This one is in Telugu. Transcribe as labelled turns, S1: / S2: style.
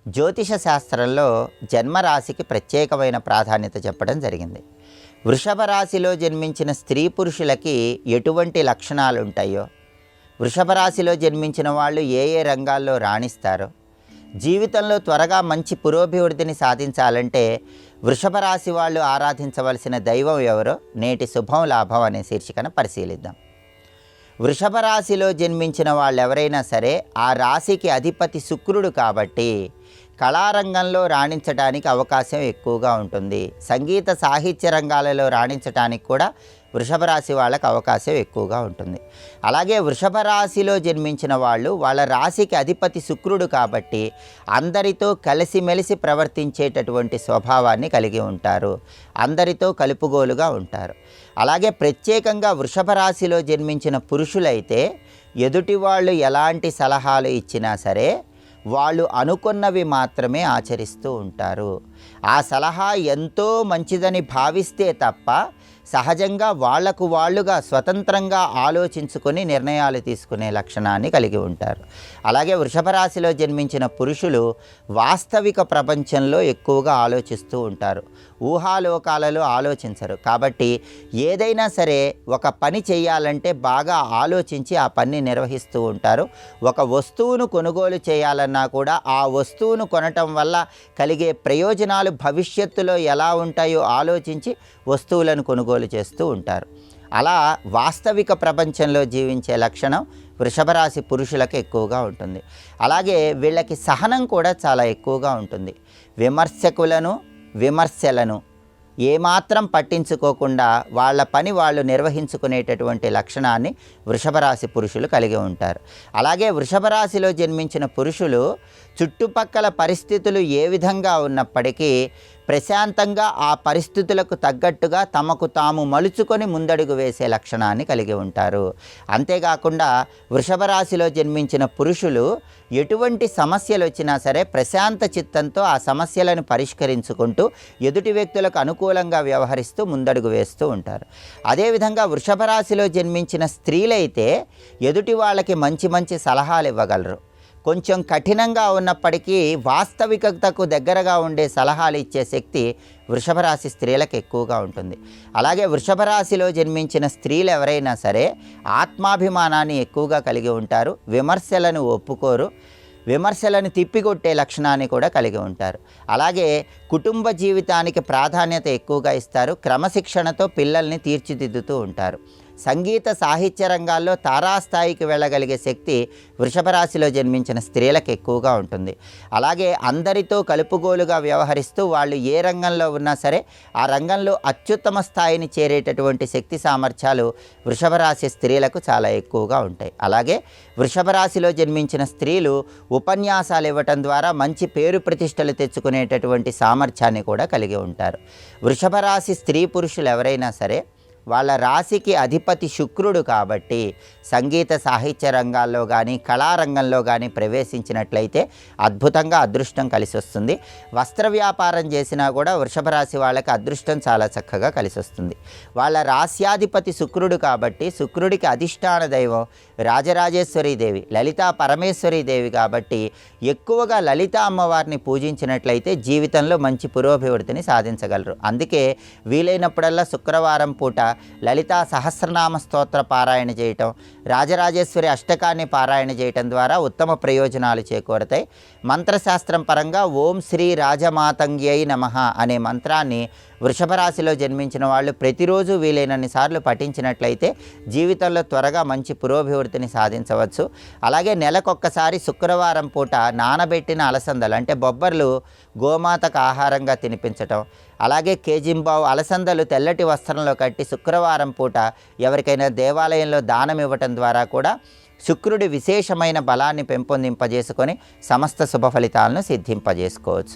S1: జ్యోతిష శాస్త్రంలో జన్మరాశికి ప్రత్యేకమైన ప్రాధాన్యత చెప్పడం జరిగింది. వృషభ రాశిలో జన్మించిన స్త్రీ పురుషులకి ఎటువంటి లక్షణాలు ఉంటాయో, వృషభ రాశిలో జన్మించిన వాళ్ళు ఏ ఏ రంగాల్లో రాణిస్తారో, జీవితంలో త్వరగా మంచి పురోభివృద్ధిని సాధించాలంటే వృషభ రాశి వాళ్ళు ఆరాధించవలసిన దైవం ఎవరో నేటి శుభం లాభం అనే శీర్షికన పరిశీలిద్దాం. వృషభ రాశిలో జన్మించిన వాళ్ళు ఎవరైనా సరే ఆ రాశికి అధిపతి శుక్రుడు కాబట్టి కళారంగంలో రాణించడానికి అవకాశం ఎక్కువగా ఉంటుంది. సంగీత సాహిత్య రంగాలలో రాణించడానికి కూడా వృషభ రాశి వాళ్ళకి అవకాశం ఎక్కువగా ఉంటుంది. అలాగే వృషభ రాశిలో జన్మించిన వాళ్ళు వాళ్ళ రాశికి అధిపతి శుక్రుడు కాబట్టి అందరితో కలిసిమెలిసి ప్రవర్తించేటటువంటి స్వభావాన్ని కలిగి ఉంటారు. అందరితో కలుపుగోలుగా ఉంటారు. అలాగే ప్రత్యేకంగా వృషభ రాశిలో జన్మించిన పురుషులైతే ఎదుటి వాళ్ళు ఎలాంటి సలహాలు ఇచ్చినా సరే వాళ్ళు అనుకున్నవి మాత్రమే ఆచరిస్తూ ఉంటారు. ఆ సలహా ఎంతో మంచిదని భావిస్తే తప్ప సహజంగా వాళ్లకు వాళ్ళుగా స్వతంత్రంగా ఆలోచించుకొని నిర్ణయాలు తీసుకునే లక్షణాన్ని కలిగి ఉంటారు. అలాగే వృషభ రాశిలో జన్మించిన పురుషులు వాస్తవిక ప్రపంచంలో ఎక్కువగా ఆలోచిస్తూ ఉంటారు. ఊహాలోకాలలో ఆలోచించరు. కాబట్టి ఏదైనా సరే ఒక పని చేయాలంటే బాగా ఆలోచించి ఆ పని నిర్వహిస్తూ ఉంటారు. ఒక వస్తువును కొనుగోలు చేయాలన్నా కూడా ఆ వస్తువును కొనటం వల్ల కలిగే ప్రయోజనాలు భవిష్యత్తులో ఎలా ఉంటాయో ఆలోచించి వస్తువులను కొనుగోలు చేస్తూ ఉంటారు. అలా వాస్తవిక ప్రపంచంలో జీవించే లక్షణం వృషభ రాశి పురుషులకు ఎక్కువగా ఉంటుంది. అలాగే వీళ్ళకి సహనం కూడా చాలా ఎక్కువగా ఉంటుంది. విమర్శలను ఏమాత్రం పట్టించుకోకుండా వాళ్ళ పని వాళ్ళు నిర్వహించుకునేటటువంటి లక్షణాన్ని వృషభ రాశి పురుషులు కలిగి ఉంటారు. అలాగే వృషభ రాశిలో జన్మించిన పురుషులు చుట్టుపక్కల పరిస్థితులు ఏ విధంగా ఉన్నప్పటికీ ప్రశాంతంగా ఆ పరిస్థితులకు తగ్గట్టుగా తమకు తాము మలుచుకొని ముందడుగు వేసే లక్షణాన్ని కలిగి ఉంటారు. అంతేకాకుండా వృషభ రాశిలో జన్మించిన పురుషులు ఎటువంటి సమస్యలు వచ్చినా సరే ప్రశాంత చిత్తంతో ఆ సమస్యలను పరిష్కరించుకుంటూ ఎదుటి వ్యక్తులకు అనుకూలంగా వ్యవహరిస్తూ ముందడుగు వేస్తూ ఉంటారు. అదేవిధంగా వృషభ రాశిలో జన్మించిన స్త్రీలైతే ఎదుటి వాళ్ళకి మంచి మంచి సలహాలు ఇవ్వగలరు. కొంచెం కఠినంగా ఉన్నప్పటికీ వాస్తవికతకు దగ్గరగా ఉండే సలహాలు ఇచ్చే శక్తి వృషభ రాశి స్త్రీలకు ఎక్కువగా ఉంటుంది. అలాగే వృషభ రాశిలో జన్మించిన స్త్రీలు ఎవరైనా సరే ఆత్మాభిమానాన్ని ఎక్కువగా కలిగి ఉంటారు. విమర్శలను ఒప్పుకోరు. విమర్శలను తిప్పికొట్టే లక్షణాన్ని కూడా కలిగి ఉంటారు. అలాగే కుటుంబ జీవితానికి ప్రాధాన్యత ఎక్కువగా ఇస్తారు. క్రమశిక్షణతో పిల్లల్ని తీర్చిదిద్దుతూ ఉంటారు. సంగీత సాహిత్య రంగాల్లో తారాస్థాయికి వెళ్ళగలిగే శక్తి వృషభ రాశిలో జన్మించిన స్త్రీలకు ఎక్కువగా ఉంటుంది. అలాగే అందరితో కలుపుగోలుగా వ్యవహరిస్తూ వాళ్ళు ఏ రంగంలో ఉన్నా సరే ఆ రంగంలో అత్యుత్తమ స్థాయిని చేరేటటువంటి శక్తి సామర్థ్యాలు వృషభ రాశి స్త్రీలకు చాలా ఎక్కువగా ఉంటాయి. అలాగే వృషభ రాశిలో జన్మించిన స్త్రీలు ఉపన్యాసాలు ఇవ్వటం ద్వారా మంచి పేరు ప్రతిష్టలు తెచ్చుకునేటటువంటి సామర్థ్యాన్ని కూడా కలిగి ఉంటారు. వృషభ రాశి స్త్రీ పురుషులు ఎవరైనా సరే వాళ్ళ రాశికి అధిపతి శుక్రుడు కాబట్టి సంగీత సాహిత్య రంగాల్లో కానీ కళారంగంలో కానీ ప్రవేశించినట్లయితే అద్భుతంగా అదృష్టం కలిసి వస్తుంది. వస్త్ర వ్యాపారం చేసినా కూడా వృషభ రాశి వాళ్ళకి అదృష్టం చాలా చక్కగా కలిసి వస్తుంది. వాళ్ళ రాశ్యాధిపతి శుక్రుడు కాబట్టి శుక్రుడికి అధిష్టాన దైవం రాజరాజేశ్వరీ దేవి, లలితా పరమేశ్వరీ దేవి కాబట్టి ఎక్కువగా లలితా అమ్మవారిని పూజించినట్లయితే జీవితంలో మంచి పురోభివృద్ధిని సాధించగలరు. అందుకే వీలైనప్పుడల్లా శుక్రవారం పూట లలితా సహస్రనామ స్తోత్ర పారాయణ చేయటం, రాజరాజేశ్వరి అష్టకాన్ని పారాయణ చేయటం ద్వారా ఉత్తమ ప్రయోజనాలు చేకూరతాయి. మంత్రశాస్త్రం పరంగా ఓం శ్రీ రాజమాతంగ్యై నమః అనే మంత్రాన్ని వృషభ రాశిలో జన్మించిన వాళ్ళు ప్రతిరోజు వీలైనన్ని సార్లు పఠించినట్లయితే జీవితంలో త్వరగా మంచి పురోభివృద్ధిని సాధించవచ్చు. అలాగే నెలకొక్కసారి శుక్రవారం పూట నానబెట్టిన అలసందలు అంటే బొబ్బర్లు గోమాతకు ఆహారంగా తినిపించటం, అలాగే కేజింబావు అలసందలు తెల్లటి వస్త్రంలో కట్టి శుక్రవారం పూట ఎవరికైనా దేవాలయంలో దానం ఇవ్వటం ద్వారా కూడా శుక్రుడి విశేషమైన బలాన్ని పెంపొందింపజేసుకొని సమస్త శుభ ఫలితాలను సిద్ధింపజేసుకోవచ్చు.